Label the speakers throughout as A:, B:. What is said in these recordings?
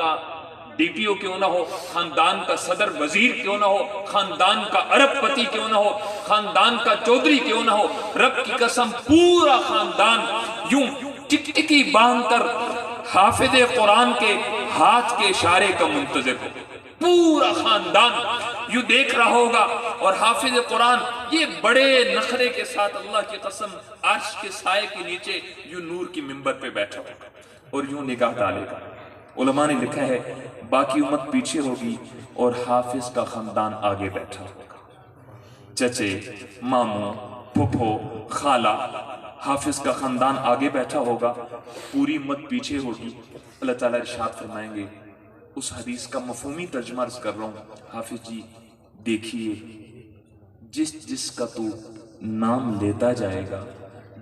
A: کا DPO کیوں نہ ہو، خاندان کا صدر وزیر کیوں نہ ہو، خاندان کا ارب پتی کیوں نہ ہو، خاندان کا چودھری کیوں نہ ہو، رب کی قسم پورا خاندان یوں ٹکٹکی باندھ کر حافظ قرآن کے ہاتھ کے اشارے کا منتظر ہو، پورا خاندان یوں دیکھ رہا ہوگا، اور حافظ قرآن یہ بڑے نخرے کے ساتھ اللہ کی قسم عرش کے سائے کے نیچے یوں نور کی منبر پہ بیٹھا ہوگا اور یوں نگاہ ڈالے گا۔ علماء نے لکھا ہے باقی امت پیچھے ہوگی اور حافظ کا خاندان آگے بیٹھا ہوگا، چچے، ماموں، پھپھو، خالہ، حافظ کا خاندان آگے بیٹھا ہوگا، پوری امت پیچھے ہوگی۔ اللہ تعالیٰ ارشاد فرمائیں گے، اس حدیث کا مفہومی ترجمہ عرض کر رہا ہوں، حافظ جی دیکھیے جس جس کا تو نام لیتا جائے گا،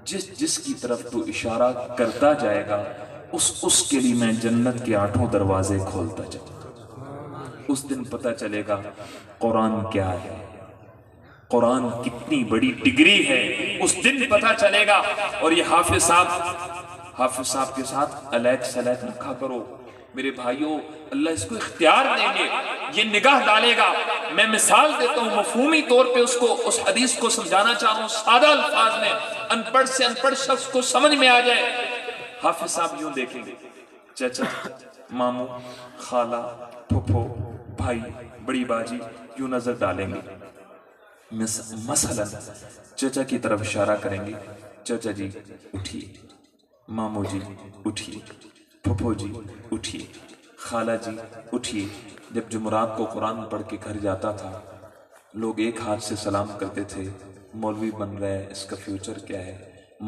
A: جس جس کی طرف تو اشارہ کرتا جائے گا، اس کے لیے میں جنت کے 8 دروازے کھولتا جاؤں گا۔ اس دن پتہ چلے گا قرآن کیا ہے، قرآن کتنی بڑی ڈگری ہے، اس دن پتہ چلے گا۔ اور یہ حافظ صاحب کے ساتھ علیحد سلیحد رکھا کرو میرے بھائیوں، اللہ اس کو اختیار دیں گے، یہ نگاہ ڈالے گا۔ میں مثال دیتا ہوں مفہومی طور پہ اس حدیث کو سمجھانا چاہ رہا ہوں سادہ الفاظ میں، ان پڑھ سے ان پڑھ شخص کو سمجھ میں آ جائے۔ حافظ صاحب یوں دیکھیں گے، چچا، ماموں، خالہ، پھپھو، بھائی، بڑی باجی یوں نظر ڈالیں گے، مثلا چچا کی طرف اشارہ کریں گے، چچا جی اٹھیے، ماموں جی اٹھیے، پھپھو جی اٹھیے، خالہ جی اٹھیے۔ جب جمعرات کو قرآن پڑھ کے گھر جاتا تھا، لوگ ایک ہاتھ سے سلام کرتے تھے، مولوی بن رہا ہے، اس کا فیوچر کیا ہے؟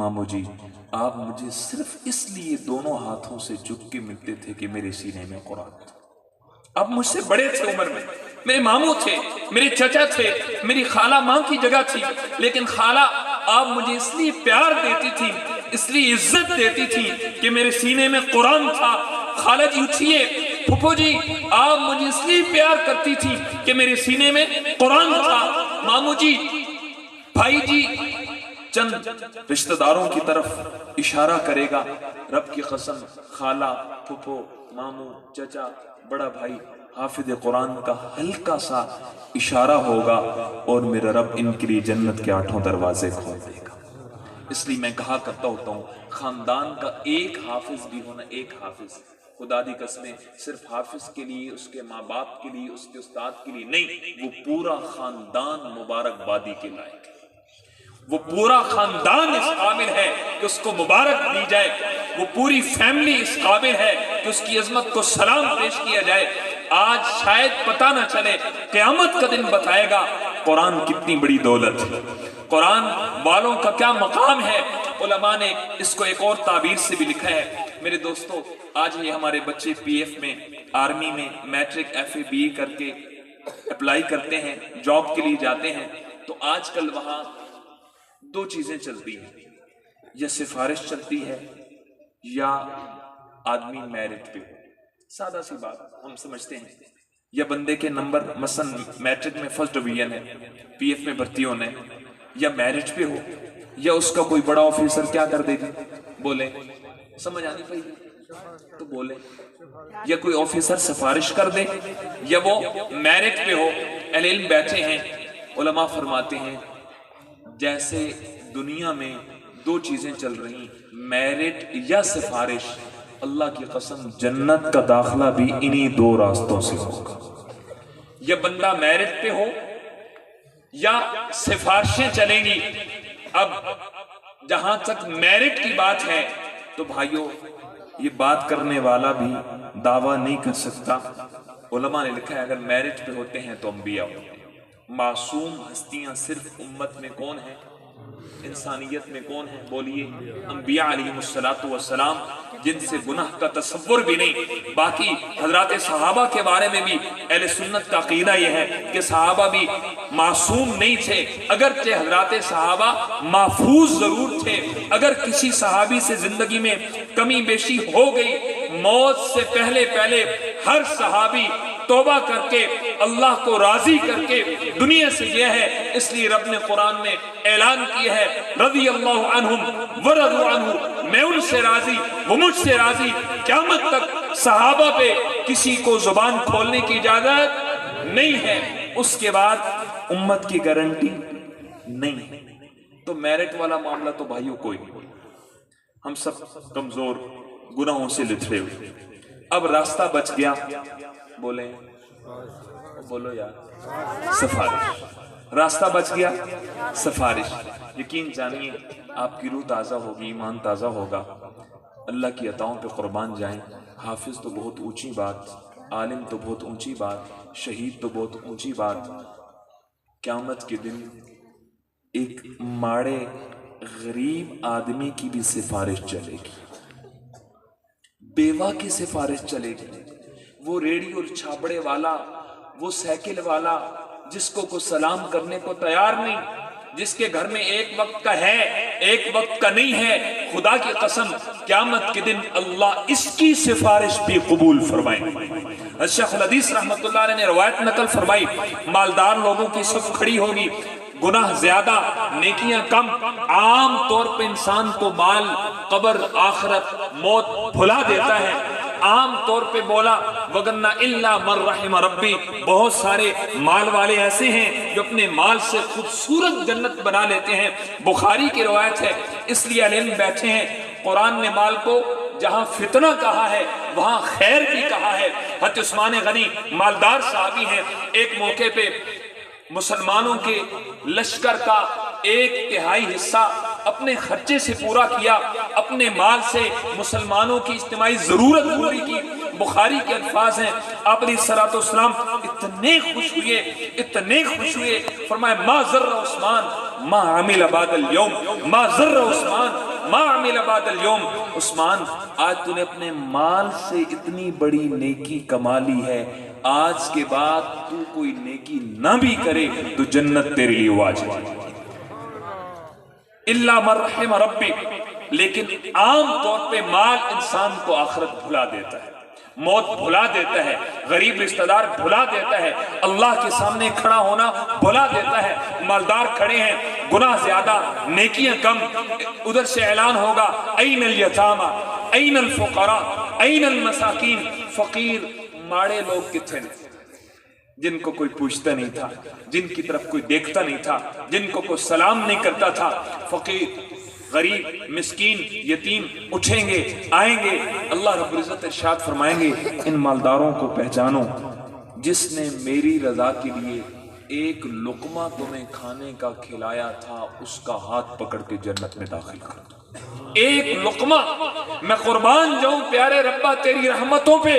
A: ماموں جی آپ مجھے صرف اس لیے دونوں ہاتھوں سے جھک کے ملتے تھے کہ میرے سینے میں قرآن تھا۔ اب مجھ سے بڑے تھے عمر میں، میرے ماموں تھے، میرے چچا تھے، میری خالہ ماں کی جگہ تھی، لیکن خالہ آپ مجھے اس لیے پیار دیتی تھی، اس لیے عزت دیتی تھی کہ میرے سینے میں قرآن تھا۔ خالہ جی اٹھیے، پھپھو جی آپ مجھے اس لیے پیار کرتی تھی کہ میرے سینے میں قرآن تھا۔ ماموں جی، بھائی جی، چند رشتہ داروں کی طرف اشارہ کرے گا، رب کی قسم خالہ، پھپھو، ماموں، چچا، بڑا بھائی، حافظ قرآن کا ہلکا سا اشارہ ہوگا اور میرا رب ان کے لیے جنت کے 8 دروازے کھول دے گا۔ اس لیے میں کہا کرتا ہوتا ہوں خاندان کا ایک حافظ بھی ہونا، ایک حافظ، خدا دی قسمیں صرف حافظ کے لیے، اس کے ماں باپ کے لیے، اس کے استاد کے لیے نہیں، وہ پورا خاندان مبارکبادی کے لائق ہے۔ وہ پورا خاندان اس قابل ہے کہ اس کو مبارک دی جائے، وہ پوری فیملی اس قابل ہے کہ اس کی عظمت کو سلام پیش کیا جائے۔ آج شاید پتہ نہ چلے، قیامت کا دن بتائے گا قرآن کتنی بڑی دولت ہے، قرآن والوں کا کیا مقام ہے۔ علماء نے اس کو ایک اور تعبیر سے بھی لکھا ہے۔ میرے دوستو، آج یہ ہمارے بچے PF میں، آرمی میں میٹرک FA BA کر کے اپلائی کرتے ہیں، جاب کے لیے جاتے ہیں، تو آج کل وہاں 2 چیزیں چلتی ہیں، یا سفارش چلتی ہے یا آدمی میرٹ پہ ہو۔ سادہ سی بات ہم سمجھتے ہیں، یا بندے کے نمبر مثلا میٹرک میں 1st ڈویژن ہے، PF میں بھرتی ہونا ہے، یا میرٹ پہ ہو، یا اس کا کوئی بڑا آفیسر کیا کر دے گی، بولیں، سمجھ آنی پڑے گی تو بولیں، یا کوئی آفیسر سفارش کر دے، یا وہ میرٹ پہ ہو۔ اہل علم بیٹھے ہیں، علماء فرماتے ہیں جیسے دنیا میں 2 چیزیں چل رہی، میرٹ یا سفارش، اللہ کی قسم جنت کا داخلہ بھی انہی 2 راستوں سے ہوگا، یا بندہ میرٹ پہ ہو یا سفارشیں چلیں گی۔ اب جہاں تک میرٹ کی بات ہے تو بھائیو، یہ بات کرنے والا بھی دعویٰ نہیں کر سکتا۔ علماء نے لکھا ہے اگر میرٹ پہ ہوتے ہیں تو انبیاء ہوتے ہیں۔ معصوم ہستیاں صرف امت میں کون ہیں، انسانیت میں کون ہیں؟ بولیے، انبیاء علیہ السلام، جن سے گناہ کا تصور بھی نہیں۔ باقی حضرات صحابہ کے بارے میں بھی اہل سنت کا عقیدہ یہ ہے کہ صحابہ بھی معصوم نہیں تھے، اگرچہ حضرات صحابہ محفوظ ضرور تھے۔ اگر کسی صحابی سے زندگی میں کمی بیشی ہو گئی، موت سے پہلے ہر صحابی توبہ کر کے اللہ کو راضی کر کے دنیا سے گیا ہے۔ اس لیے رب نے قرآن میں اعلان کیا ہے، رضی اللہ عنہم ورضوا عنہ، میں ان سے راضی، وہ مجھ سے راضی، قیامت تک صحابہ پہ کسی کو زبان کھولنے کی اجازت نہیں ہے، اس کے بعد امت کی گارنٹی نہیں ہے۔ تو میرٹ والا معاملہ تو بھائیوں کوئی نہیں، ہم سب کمزور گناہوں سے لتھڑے ہوئے۔ اب راستہ بچ گیا، بولیں بولو یار، سفارش۔ راستہ بچ گیا، سفارش۔ یقین جانیے آپ کی روح تازہ ہوگی، ایمان تازہ ہوگا، اللہ کی عطاؤں پہ قربان جائیں۔ حافظ تو بہت اونچی بات، عالم تو بہت اونچی بات، شہید تو بہت اونچی بات۔ قیامت کے دن ایک ماڑے غریب آدمی کی بھی سفارش چلے گی، بیوہ کی سفارش چلے گی، وہ ریڑھی اور چھاپڑے والا، وہ سائیکل والا جس کو کوئی سلام کرنے کو تیار نہیں، جس کے گھر میں ایک وقت کا ہے ایک وقت کا نہیں ہے، خدا کی قسم قیامت کے دن اللہ اس کی سفارش بھی قبول فرمائے۔ شیخ الحدیث رحمۃ اللہ علیہ نے روایت نقل فرمائی، مالدار لوگوں کی صف کھڑی ہوگی، گناہ زیادہ نیکیاں کم، عام طور پہ انسان کو مال، قبر، آخرت، موت بھلا دیتا ہے، عام طور پہ بولا وگرنہ الا من رحم ربی، بہت سارے مال والے ایسے ہیں جو اپنے مال سے خوبصورت جنت بنا لیتے ہیں، بخاری کی روایت ہے۔ اس لیے علم بیٹھے ہیں، قرآن نے مال کو جہاں فتنہ کہا ہے وہاں خیر بھی کہا ہے۔ حضرت عثمان غنی مالدار صحابی ہیں، ایک موقع پہ مسلمانوں کے لشکر کا 1/3 حصہ اپنے خرچے سے پورا کیا، اپنے مال سے مسلمانوں کی اجتماعی ضرورت پوری کی۔ بخاری کے الفاظ ہیں، آپ علیہ الصلوۃ والسلام اتنے خوش ہوئے، فرمایا ما ضر عثمان ما عمل بعد اليوم، ما ضر عثمان ما عمل بعد اليوم۔ عثمان آج تو نے اپنے مال سے اتنی بڑی نیکی کما لی ہے، آج کے بعد تو کوئی نیکی نہ بھی کرے تو جنت تیرے لیے واجب ہے، الا من رحم ربی۔ لیکن عام طور پہ مال انسان کو آخرت بھلا دیتا ہے، موت بھلا دیتا ہے، غریب رشتہ دار بھلا دیتا ہے، اللہ کے سامنے کھڑا ہونا بھلا دیتا ہے۔ مالدار کھڑے ہیں، گناہ زیادہ نیکیاں کم، ادھر سے اعلان ہوگا این الیتامی این الفقراء این المساکین، فقیر ماڑے لوگ کتنے ہیں جن کو کوئی پوچھتا نہیں تھا، جن کی طرف کوئی دیکھتا نہیں تھا، جن کو کوئی سلام نہیں کرتا تھا، فقیر، غریب، مسکین، یتیم اٹھیں گے، آئیں گے۔ اللہ رب العزت ارشاد فرمائیں گے ان مالداروں کو پہچانو جس نے میری رضا کے لیے ایک لقمہ تمہیں کھانے کا کھلایا تھا، اس کا ہاتھ پکڑ کے جنت میں داخل کر دو۔ ایک لقمہ، میں قربان جاؤں پیارے ربا تیری رحمتوں پہ،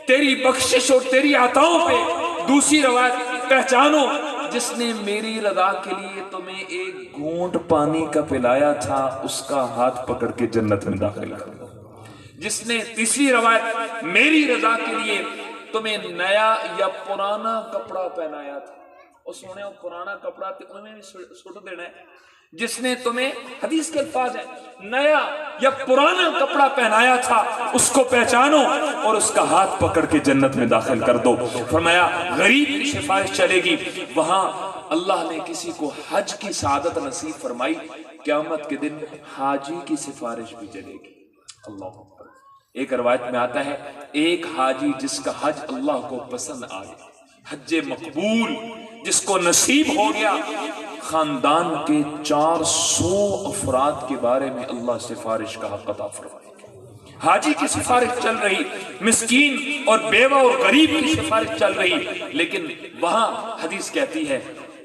A: تیری بخشش اور تیری عطاؤں پہ۔ دوسری روایت، پہچانو جس نے میری رضا کے لیے تمہیں ایک گھونٹ پانی کا پلایا تھا، اس کا ہاتھ پکڑ کے جنت میں داخل کر دو۔ جس نے، تیسری روایت، میری رضا کے لیے تمہیں نیا یا پرانا کپڑا پہنایا تھا، اور سونے پرانا کپڑا تو انہیں بھی سٹ دینا ہے۔ جس نے تمہیں، حدیث کے الفاظ ہیں، نیا یا پرانا کپڑا پہنایا تھا، اس کو پہچانو اور اس کا ہاتھ پکڑ کے جنت میں داخل کر دو۔ فرمایا غریب کی سفارش چلے گی، وہاں اللہ نے کسی کو حج کی سعادت نصیب فرمائی، قیامت کے دن حاجی کی سفارش بھی چلے گی۔ اللہ اکبر۔ ایک روایت میں آتا ہے ایک حاجی جس کا حج اللہ کو پسند آئے، حج مقبول جس کو نصیب ہو گیا، خاندان کے 400 افراد کے بارے میں اللہ سفارش کا حق عطا فرمائے گا۔ حاجی کی سفارش چل رہی، مسکین اور بیوہ اور غریب کی سفارش چل رہی، لیکن وہاں حدیث کہتی ہے،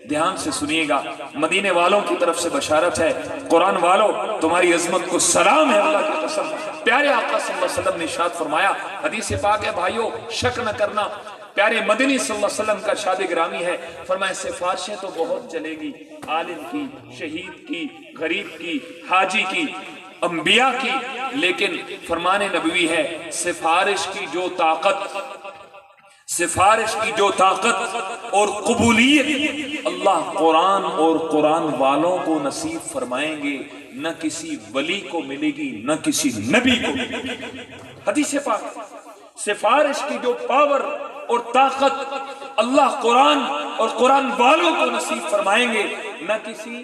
A: دھیان سے سنیے گا، مدینے والوں کی طرف سے بشارت ہے، قرآن والوں تمہاری عظمت کو سلام ہے اللہ کی قسم۔ پیارے آقا صلی اللہ علیہ وسلم نے ارشاد فرمایا، حدیث پاک ہے بھائیو، شک نہ کرنا، پیارے مدنی صلی اللہ علیہ وسلم کا ارشاد گرامی ہے، فرمایا سفارشیں تو بہت چلے گی، عالم کی، شہید کی، غریب کی، حاجی کی، انبیاء کی، لیکن فرمان نبوی ہے سفارش کی جو طاقت اور قبولیت اللہ قرآن اور قرآن والوں کو نصیب فرمائیں گے، نہ کسی ولی کو ملے گی، نہ کسی نبی کو ملے گی۔ حدیث پاک، سفارش کی جو پاور اور طاقت اللہ قرآن اور قرآن والوں کو نصیب فرمائیں گے، نہ کسی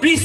A: 20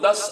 A: 10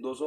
A: 200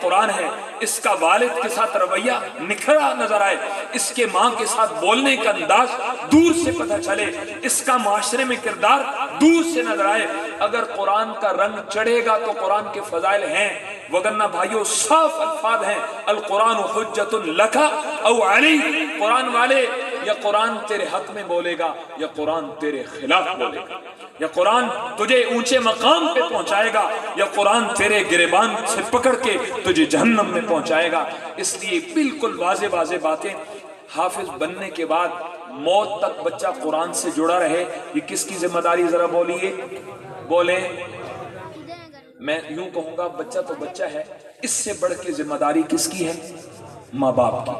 A: قرآن ہے، اس کا والد کے ساتھ رویہ نکھرا نظر آئے، اس کے ماں کے ساتھ بولنے کا انداز دور سے پتہ چلے، اس کا معاشرے میں کردار دور سے نظر آئے، اگر قرآن کا رنگ چڑھے گا تو قرآن کے فضائل ہیں، وگرنہ بھائیو صاف الفاظ ہیں، القرآن حجت لک او علیک، قرآن والے یا قرآن تیرے حق میں بولے گا یا قرآن تیرے خلاف بولے گا، یا قرآن تجھے اونچے مقام پہ پہنچائے گا یا قرآن تیرے گریبان سے پکڑ کے تجھے جہنم میں پہنچائے گا۔ اس لیے بالکل واضح واضح باتیں، حافظ بننے کے بعد موت تک بچہ قرآن سے جڑا رہے، یہ کس کی ذمہ داری ذرا بولیے، بولے۔ میں یوں کہوں گا بچہ تو بچہ ہے، اس سے بڑھ کے ذمہ داری کس کی ہے؟ ماں باپ کی،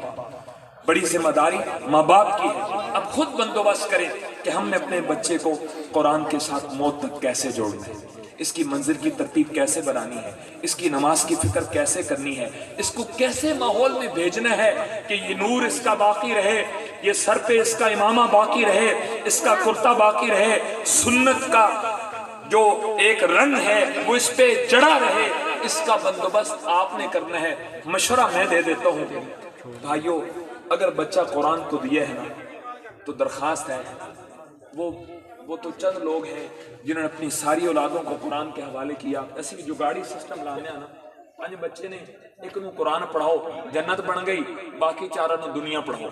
A: بڑی ذمہ داری ماں باپ کی ہے۔ اب خود بندوبست کریں کہ ہم نے اپنے بچے کو قرآن کے ساتھ موت تک کیسے جوڑنا ہے، اس کی منزل کی ترتیب کیسے بنانی ہے، اس کی نماز کی فکر کیسے کرنی ہے، اس کو کیسے ماحول میں بھیجنا ہے کہ یہ نور اس کا باقی رہے، یہ سر پہ اس کا امامہ باقی رہے، اس کا کرتا باقی رہے، سنت کا جو ایک رنگ ہے وہ اس پہ جڑا رہے، اس کا بندوبست آپ نے کرنا ہے۔ مشورہ میں دے دیتا ہوں بھائیو، اگر بچہ قرآن کو دیا ہے نا تو درخواست ہے، وہ تو چند لوگ ہیں جنہوں نے اپنی ساری اولادوں کو قرآن کے حوالے کیا، ایسی بھی جگاڑی سسٹم لانے آنا، پانچ بچے نے ایک نو قرآن پڑھاؤ جنت بن گئی، باقی چاروں نو دنیا پڑھاؤ،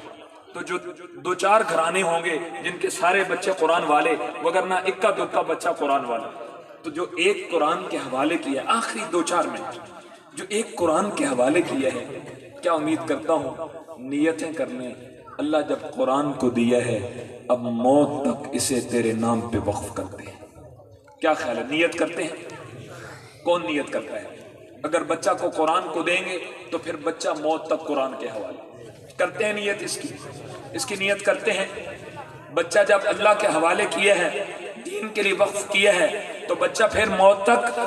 A: تو جو دو چار گھرانے ہوں گے جن کے سارے بچے قرآن والے، وگرنہ اکا دکا بچہ قرآن والا، تو جو ایک قرآن کے حوالے کیا ہے، آخری دو چار منٹ جو ایک قرآن کے حوالے کیا ہے، کیا امید کرتا ہوں نیتیں کر لیں، اللہ جب قرآن کو دیا ہے اب موت تک اسے تیرے نام پہ وقف کرتے ہیں۔ کیا خیال ہے، نیت کرتے ہیں؟ کون نیت کرتا ہے؟ اگر بچہ کو قرآن کو دیں گے تو پھر بچہ موت تک قرآن کے حوالے کرتے ہیں، نیت اس کی نیت کرتے ہیں۔ بچہ جب اللہ کے حوالے کیا ہے، دین کے لیے وقف کیا ہے، تو بچہ پھر موت تک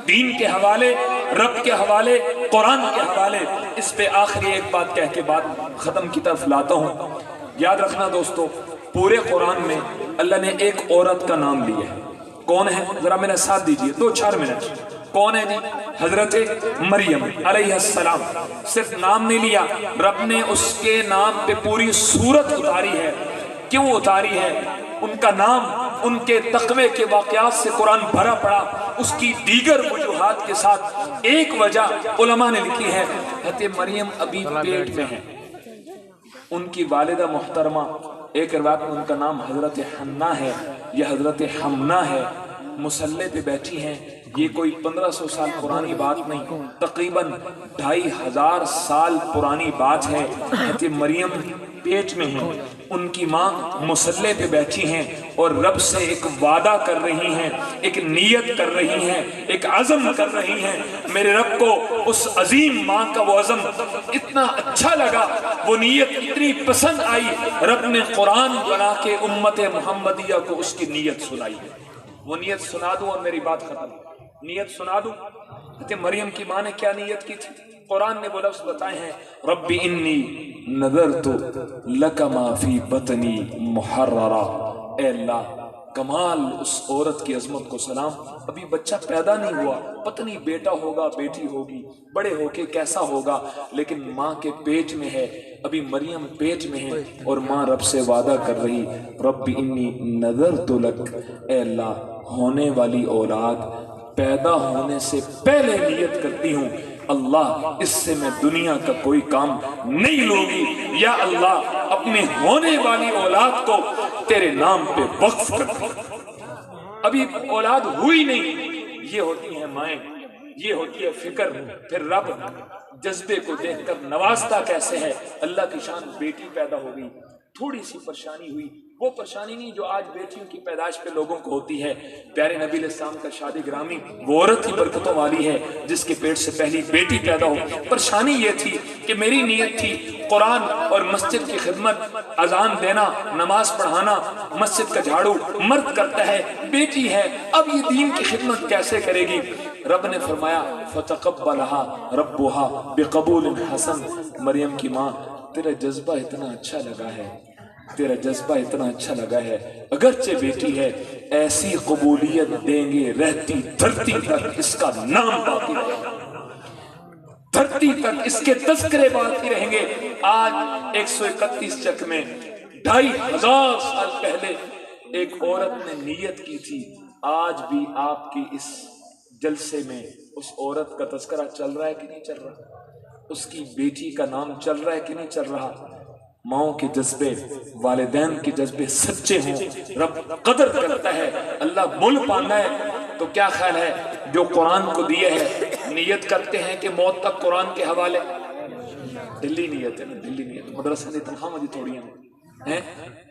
A: دین کے حوالے، رب کے حوالے، قرآن کے حوالے۔ اس پہ آخری ایک بات کہہ کے بات ختم کی طرف لاتا ہوں۔ یاد رکھنا دوستو، پورے قرآن میں اللہ نے ایک عورت کا نام لیا ہے، کون ہے؟ ذرا میرا ساتھ دیجئے، 2-4 منٹ۔ کون ہے جی؟ حضرت مریم علیہ السلام۔ صرف نام نہیں لیا، رب نے اس کے نام پہ پوری سورت اتاری ہے۔ کیوں اتاری ہے؟ ان کا نام، ان کے تقوی کے واقعات سے قرآن بھرا پڑا، اس کی دیگر وجوہات کے ساتھ ایک وجہ علماء نے لکھی ہے، حضرت مریم ابھی پیٹ میں ہیں، ان کی والدہ محترمہ، ایک روایت میں ان کا نام حضرت حنہ ہے یا حضرت حمنہ ہے، مصلے پہ بیٹھی ہیں۔ یہ کوئی 1500 سال پرانی بات نہیں، تقریباً 2500 سال پرانی بات ہے۔ حضرت مریم پیٹ میں ہیں، ان کی ماں مصلے پہ بیٹھی ہیں اور رب سے ایک وعدہ کر رہی ہیں، ایک نیت کر رہی ہیں، ایک عزم کر رہی ہیں۔ میرے رب کو اس عظیم ماں کا وہ عزم اتنا اچھا لگا، وہ نیت اتنی پسند آئی، رب نے قرآن بنا کے امت محمدیہ کو اس کی نیت سنائی ہے۔ وہ نیت سنا دوں اور میری بات ختم، نیت سنا دوں۔ حضرت مریم کی ماں نے کیا نیت کی تھی؟ قرآن نے وہ لفظ بتائے ہیں، رب انی نذرت لک ما فی بطنی محررا۔ اے اللہ، کمال اس عورت کی عظمت کو سلام، ابھی بچہ پیدا نہیں ہوا، پتہ نہیں بیٹا ہوگا بیٹی ہوگی، بڑے ہو کے کیسا ہوگا، لیکن ماں کے پیٹ میں ہے، ابھی مریم پیٹ میں ہے اور ماں رب سے وعدہ کر رہی، رب انی نذرت لک، اے اللہ ہونے والی اولاد پیدا ہونے سے پہلے نیت کرتی ہوں، اللہ اس سے میں دنیا کا کوئی کام نہیں لوں گی، یا اللہ اپنے ہونے والی اولاد کو تیرے نام پہ وقف کر دوں۔ ابھی اولاد ہوئی نہیں، یہ ہوتی ہیں مائیں، یہ ہوتی ہے فکر۔ پھر رب جذبے کو دیکھ کر نوازتا کیسے ہے، اللہ کی شان، بیٹی پیدا ہو گئی، تھوڑی سی پریشانی ہوئی، وہ پریشانی نہیں جو آج بیٹیوں کی پیدائش پہ لوگوں کو ہوتی ہے۔ پیارے نبی علیہ السلام کا شادی گرامی وہ عورت ہی برکتوں والی ہے جس کے پیٹ سے پہلی بیٹی پیدا ہو۔ پریشانی یہ تھی کہ میری نیت تھی قرآن اور مسجد کی خدمت، اذان دینا، نماز پڑھانا، مسجد کا جھاڑو مرد کرتا ہے، بیٹی ہے، اب یہ دین کی خدمت کیسے کرے گی؟ رب نے فرمایا فَتَقَبَّلَهَا رَبُّهَا بِقَبُولٍ حَسَنٍ۔ مریم کی ماں، تیرا جذبہ اتنا اچھا لگا ہے، تیرا جذبہ اتنا اچھا لگا ہے، اگرچہ بیٹی ہے ایسی قبولیت دیں گے رہتی دھرتی تک اس کا نام باقی رہے گا۔ دھرتی تک اس کے تذکرے باقی رہیں گے۔ آج 131 چک میں 2500 سال پہلے ایک عورت نے نیت کی تھی، آج بھی آپ کی اس جلسے میں اس عورت کا تذکرہ چل رہا ہے کہ نہیں چل رہا؟ اس کی بیٹی کا نام چل رہا ہے کہ نہیں چل رہا؟ ماؤں کے جذبے، والدین کے جذبے سچے ہوں، رب قدر کرتا ہے، اللہ مول پانا ہے، تو کیا خیال ہے جو قرآن کو دیے ہے نیت کرتے ہیں کہ موت تک قرآن کے حوالے؟ دلی نیت ہے، دلی نیت، مدرسہ نے تنخواہ مجھے تھوڑی ہیں،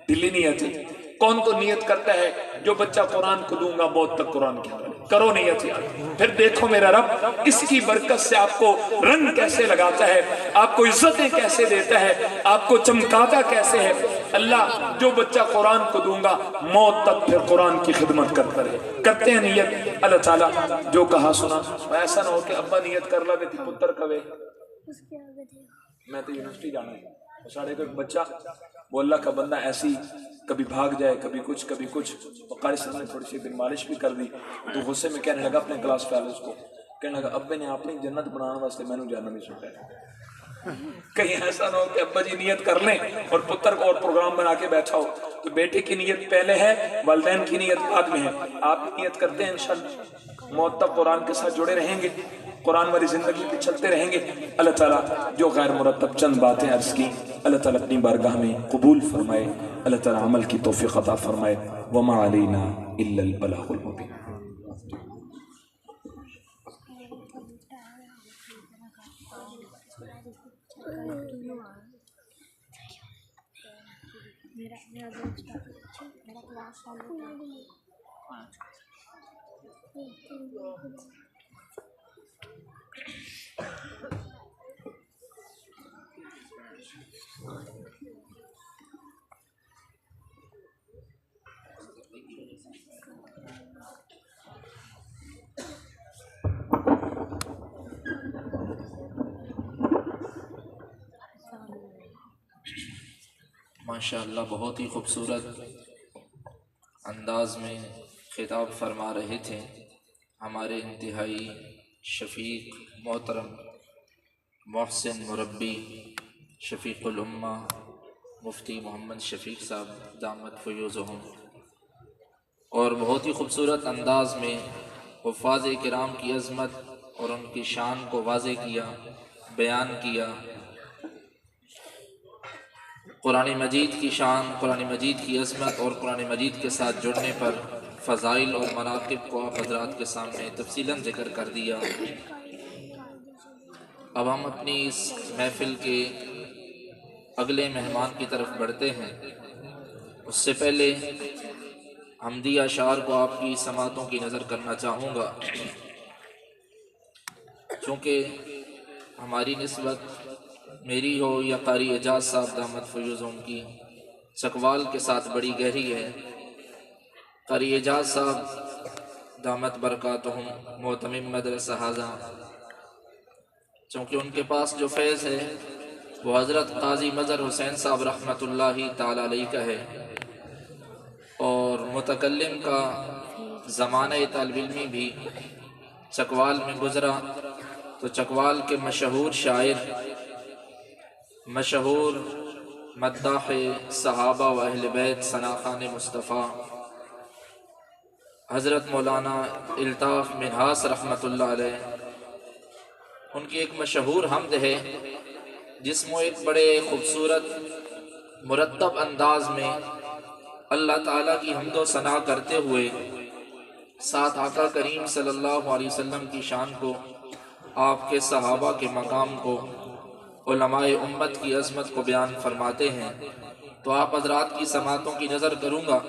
A: دلی نیت ہے۔ کون کو نیت کرتا ہے جو بچہ قرآن کو دوں گا موت تک قرآن کے حوالے؟ کرو نیت یار، پھر دیکھو میرا رب اس کی برکت سے آپ کو رنگ کیسے لگاتا ہے، آپ کو عزتیں کیسے دیتا ہے، آپ کو چمکاتا کیسے ہے۔ اللہ جو بچہ قرآن کو دوں گا موت تک پھر قرآن کی خدمت کرتا رہے۔ کرتے ہیں نیت، اللہ تعالیٰ جو کہا سنا۔ ایسا نہ ہو کہ ابا نیت کر لگے تھی پتر کوے میں تو یونیورسٹی جانا ہے، ساڑھے کو ایک بچہ وہ اللہ کا بندہ ایسی کبھی بھاگ جائے کبھی کچھ تو قاری صاحب نے تھوڑی سی دن مالش بھی کر دی تو غصے میں کہنے لگا اپنے کلاس فیلوز کو، کہنے لگا ابے نے اپنی جنت بنانے واسطے میں نے جانا نہیں سوچا ہے۔ کہیں ایسا نہ ہو کہ ابا جی نیت کر لیں اور پتر کو اور پروگرام بنا کے بیٹھا ہو، تو بیٹے کی نیت پہلے ہے، والدین کی نیت بعد میں ہے۔ آپ نیت کرتے ہیں انشاءاللہ موت تک قرآن کے ساتھ جڑے رہیں گے، قرآن والی زندگی پہ چلتے رہیں گے۔ اللہ تعالیٰ جو غیر مرتب چند باتیں عرض کی اللہ تعالیٰ اپنی بارگاہ میں قبول فرمائے، اللہ تعالیٰ عمل کی توفیق عطا فرمائے۔ وما علینا الا البلاغ المبین۔
B: ماشاءاللہ بہت ہی خوبصورت انداز میں خطاب فرما رہے تھے ہمارے انتہائی شفیق محترم محسن مربی شفیق الامہ مفتی محمد شفیق صاحب دامت فیوزہم، اور بہت ہی خوبصورت انداز میں حفاظ کرام کی عظمت اور ان کی شان کو واضح کیا، بیان کیا۔ قرآن مجید کی شان، قرآن مجید کی عظمت اور قرآن مجید کے ساتھ جڑنے پر فضائل اور مناقب کو آپ حضرات کے سامنے تفصیلاً ذکر کر دیا۔ اب ہم اپنی اس محفل کے اگلے مہمان کی طرف بڑھتے ہیں۔ اس سے پہلے حمدی اشعار کو آپ کی سماعتوں کی نظر کرنا چاہوں گا، چونکہ ہماری نسبت میری ہو یا قاری اعجاز صاحب دامت فیوزہم کی چکوال کے ساتھ بڑی گہری ہے۔ قاری اعجاز صاحب دامت برکاتہم معتمم مدرسہ حاضہ، چونکہ ان کے پاس جو فیض ہے وہ حضرت قاضی مظہر حسین صاحب رحمۃ اللہ تعالی علیہ کا ہے، اور متکلم کا زمانہ طالب علمی بھی چکوال میں گزرا، تو چکوال کے مشہور شاعر، مشہور مداح صحابہ و اہل بیت ثناخوان مصطفیٰ حضرت مولانا الطاف منہاس رحمۃ اللہ علیہ، ان کی ایک مشہور حمد ہے جس میں ایک بڑے خوبصورت مرتب انداز میں اللہ تعالیٰ کی حمد و ثنا کرتے ہوئے ساتھ آقا کریم صلی اللہ علیہ وسلم کی شان کو، آپ کے صحابہ کے مقام کو، علماء امت کی عظمت کو بیان فرماتے ہیں۔ تو آپ حضرات کی سماعتوں کی نظر کروں گا،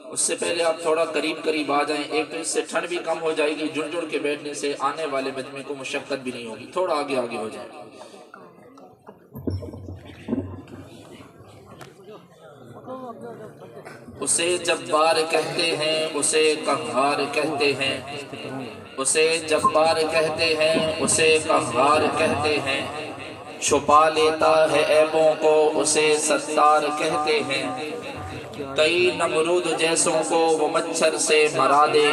B: اس سے پہلے آپ تھوڑا قریب آ جائیں، ایک تو اس سے ٹھنڈ بھی کم ہو جائے گی، جڑ کے بیٹھنے سے آنے والے مجمع کو مشقت بھی نہیں ہوگی، تھوڑا آگے ہو جائیں۔ اسے جبار کہتے ہیں، اسے قہار کہتے ہیں، اسے جبار کہتے ہیں، اسے قہار کہتے ہیں، چھپا لیتا ہے عیبوں کو اسے ستار کہتے ہیں، کئی نمرود جیسوں کو وہ مچھر سے مرا دے،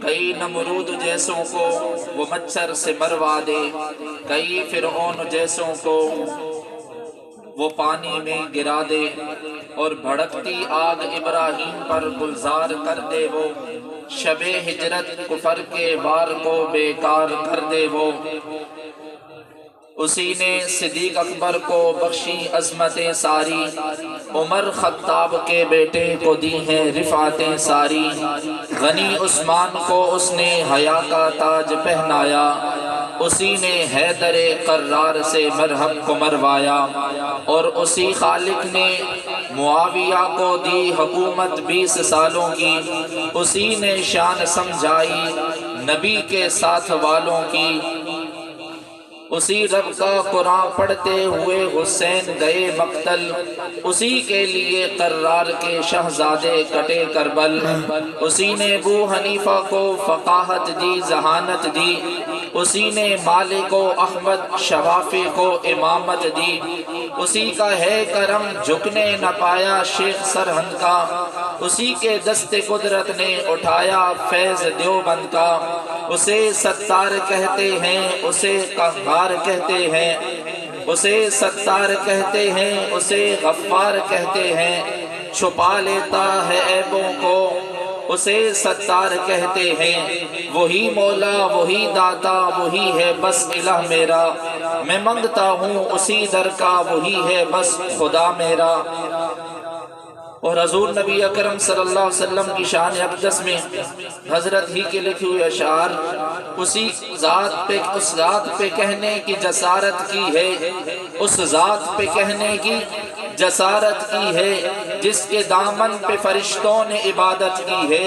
B: کئی نمرود جیسوں کو وہ مچھر سے مروا دے، کئی فرعون جیسوں کو وہ پانی میں گرا دے، اور بھڑکتی آگ ابراہیم پر گلزار کر دے وہ، شب ہجرت کفر کے وار کو بیکار کر دے وہ۔ اسی نے صدیق اکبر کو بخشی عظمتیں ساری، عمر خطاب کے بیٹے کو دی ہیں رفعتیں ساری، غنی عثمان کو اس نے حیا کا تاج پہنایا، اسی نے حیدر قرار سے مرہم کو مروایا، اور اسی خالق نے معاویہ کو دی حکومت 20 سالوں کی، اسی نے شان سمجھائی نبی کے ساتھ والوں کی، اسی رب کا قرآن پڑھتے ہوئے حسین گئے مقتل، اسی کے لیے قرار کے شہزادے کٹے کربل، اسی نے ابو حنیفہ کو فقاہت دی ذہانت دی، اسی نے مالک و احمد شوافی کو امامت دی، اسی کا ہے کرم جھکنے نہ پایا شیخ سرہند کا، اسی کے دست قدرت نے اٹھایا فیض دیوبند کا، اسے ستار کہتے ہیں اسے قہار کہتے ہیں، اسے ستار کہتے ہیں اسے غفار کہتے ہیں، چھپا لیتا ہے عیبوں کو اسے ستار کہتے ہیں، وہی مولا وہی داتا وہی ہے بس الہ میرا، میں منگتا ہوں اسی در کا وہی ہے بس خدا میرا۔ اور حضور نبی اکرم صلی اللہ علیہ وسلم کی شان اقدس میں حضرت ہی کے لکھے ہوئے اشعار اسی ذات پہ، اس ذات پہ کہنے کی جسارت کی ہے، اس ذات پہ کہنے کی جسارت کی ہے، جس کے دامن پہ فرشتوں نے عبادت کی ہے،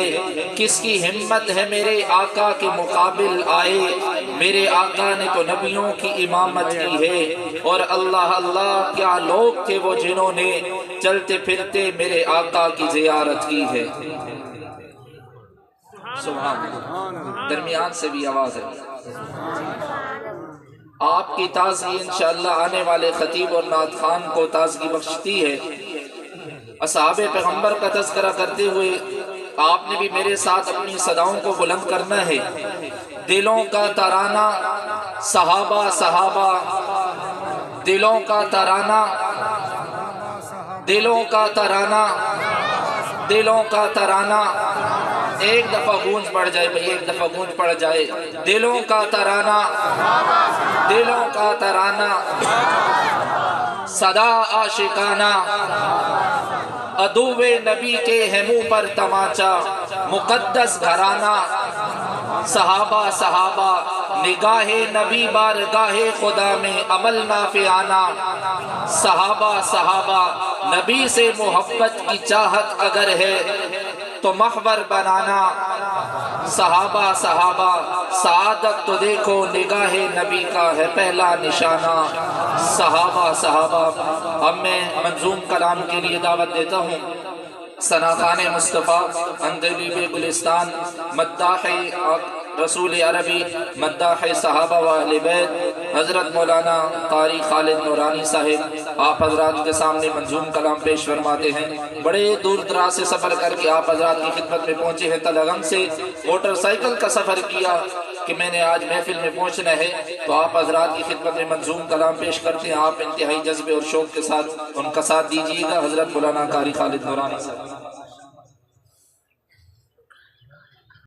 B: کس کی ہمت ہے میرے آقا کے مقابل آئے، میرے آقا نے تو نبیوں کی امامت کی ہے، اور اللہ اللہ کیا لوگ تھے وہ جنہوں نے چلتے پھرتے میرے آقا کی زیارت کی ہے۔ سبحان اللہ، درمیان سے بھی آواز ہے۔ آپ کی تازگی انشاءاللہ آنے والے خطیب اور نعت خوان کو تازگی بخشتی ہے۔ اصحاب پیغمبر کا تذکرہ کرتے ہوئے آپ نے بھی میرے ساتھ اپنی صداؤں کو بلند کرنا ہے۔ دلوں کا ترانہ صحابہ صحابہ، دلوں کا ترانہ، دلوں کا ترانہ، دلوں کا ترانہ، ایک دفعہ گونج پڑ جائے بھئی، ایک دفعہ گونج پڑ جائے، دلوں کا ترانہ، دلوں کا ترانہ، صدا عاشقانہ، عدو نبی کے ہے منہ پر تماچا، مقدس گھرانہ، صحابہ صحابہ، نگاہ نبی بارگاہ خدا میں عمل نافعانہ، صحابہ صحابہ، نبی سے محبت کی چاہت اگر ہے تو محور بنانا، صحابہ صحابہ، سعادت تو دیکھو نگاہ نبی کا ہے پہلا نشانہ، صحابہ صحابہ۔ اب میں منظوم کلام کے لیے دعوت دیتا ہوں ثناخان مصطفیٰ اندلیب گلستان، مداح رسول عربی، مداح صحابہ و اہل بیت، حضرت مولانا قاری خالد نورانی صاحب آپ حضرات کے سامنے منظوم کلام پیش فرماتے ہیں۔ بڑے دور دراز سے سفر کر کے آپ حضرات کی خدمت میں پہنچے ہیں، تلغم سے موٹر سائیکل کا سفر کیا کہ میں نے آج محفل میں پہنچنا ہے، تو آپ حضرات کی خدمت میں منظوم کلام پیش کرتے ہیں۔ آپ انتہائی جذبے اور شوق کے ساتھ ان کا ساتھ دیجیے گا۔ حضرت مولانا قاری خالد نورانی صاحب۔